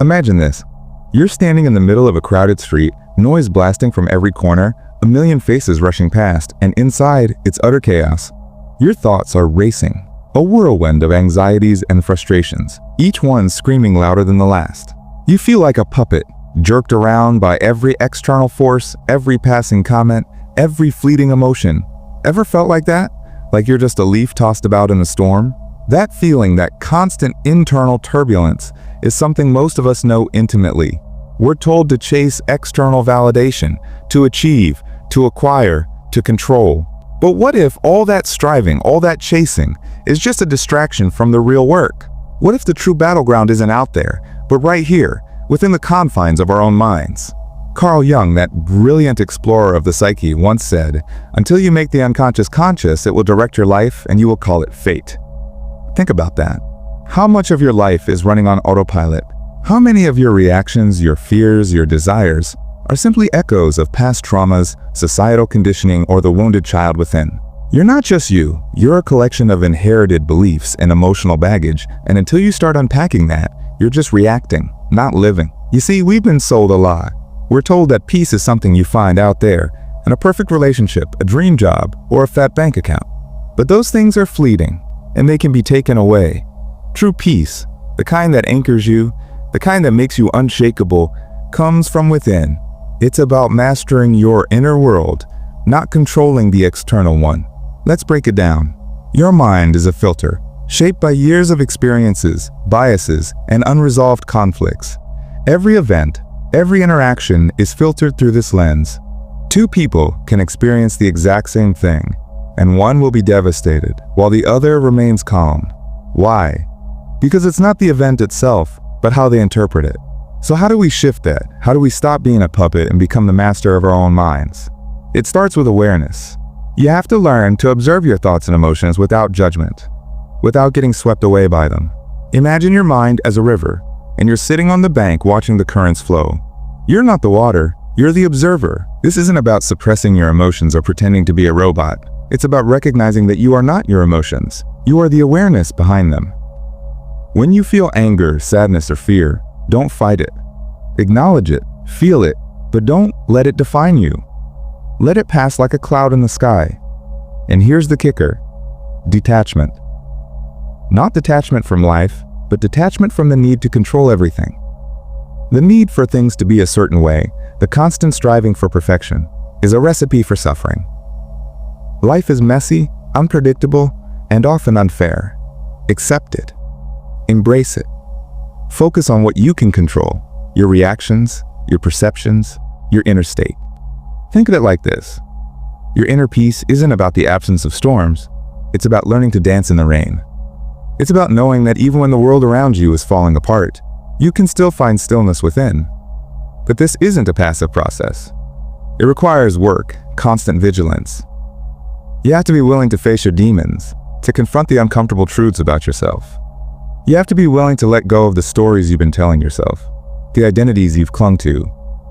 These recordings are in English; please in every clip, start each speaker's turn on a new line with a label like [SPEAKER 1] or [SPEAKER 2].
[SPEAKER 1] Imagine this. You're standing in the middle of a crowded street, noise blasting from every corner, a million faces rushing past, and inside, it's utter chaos. Your thoughts are racing, a whirlwind of anxieties and frustrations, each one screaming louder than the last. You feel like a puppet, jerked around by every external force, every passing comment, every fleeting emotion. Ever felt like that? Like you're just a leaf tossed about in a storm? That feeling, that constant internal turbulence, is something most of us know intimately. We're told to chase external validation, to achieve, to acquire, to control. But what if all that striving, all that chasing, is just a distraction from the real work? What if the true battleground isn't out there, but right here, within the confines of our own minds? Carl Jung, that brilliant explorer of the psyche, once said, "Until you make the unconscious conscious, it will direct your life and you will call it fate." Think about that. How much of your life is running on autopilot? How many of your reactions, your fears, your desires are simply echoes of past traumas, societal conditioning, or the wounded child within? You're not just you. You're a collection of inherited beliefs and emotional baggage, and until you start unpacking that, you're just reacting, not living. You see, we've been sold a lie. We're told that peace is something you find out there, and a perfect relationship, a dream job, or a fat bank account. But those things are fleeting, and they can be taken away. True peace, the kind that anchors you, the kind that makes you unshakable, comes from within. It's about mastering your inner world, not controlling the external one. Let's break it down. Your mind is a filter, shaped by years of experiences, biases, and unresolved conflicts. Every event, every interaction is filtered through this lens. Two people can experience the exact same thing, and one will be devastated, while the other remains calm. Why? Because it's not the event itself, but how they interpret it. So how do we shift that? How do we stop being a puppet and become the master of our own minds? It starts with awareness. You have to learn to observe your thoughts and emotions without judgment, without getting swept away by them. Imagine your mind as a river, and you're sitting on the bank watching the currents flow. You're not the water, you're the observer. This isn't about suppressing your emotions or pretending to be a robot. It's about recognizing that you are not your emotions. You are the awareness behind them. When you feel anger, sadness, or fear, don't fight it. Acknowledge it, feel it, but don't let it define you. Let it pass like a cloud in the sky. And here's the kicker: detachment. Not detachment from life, but detachment from the need to control everything. The need for things to be a certain way, the constant striving for perfection, is a recipe for suffering. Life is messy, unpredictable, and often unfair. Accept it. Embrace it. Focus on what you can control: your reactions, your perceptions, your inner state. Think of it like this. Your inner peace isn't about the absence of storms. It's about learning to dance in the rain. It's about knowing that even when the world around you is falling apart, you can still find stillness within. But this isn't a passive process. It requires work, constant vigilance. You have to be willing to face your demons, to confront the uncomfortable truths about yourself. You have to be willing to let go of the stories you've been telling yourself, the identities you've clung to,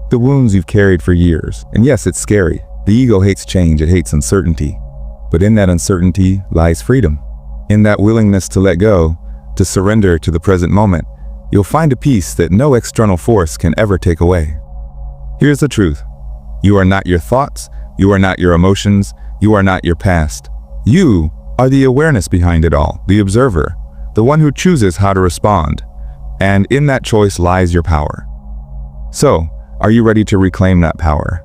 [SPEAKER 1] the wounds you've carried for years. And yes, it's scary. The ego hates change, it hates uncertainty. But in that uncertainty lies freedom. In that willingness to let go, to surrender to the present moment, you'll find a peace that no external force can ever take away. Here's the truth. You are not your thoughts, you are not your emotions, you are not your past. You are the awareness behind it all, the observer, the one who chooses how to respond. And in that choice lies your power. So, are you ready to reclaim that power?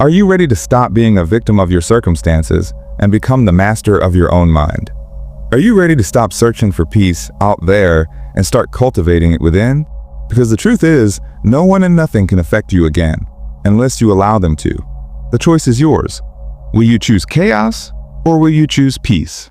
[SPEAKER 1] Are you ready to stop being a victim of your circumstances and become the master of your own mind? Are you ready to stop searching for peace out there and start cultivating it within? Because the truth is, no one and nothing can affect you again, unless you allow them to. The choice is yours. Will you choose chaos, or will you choose peace?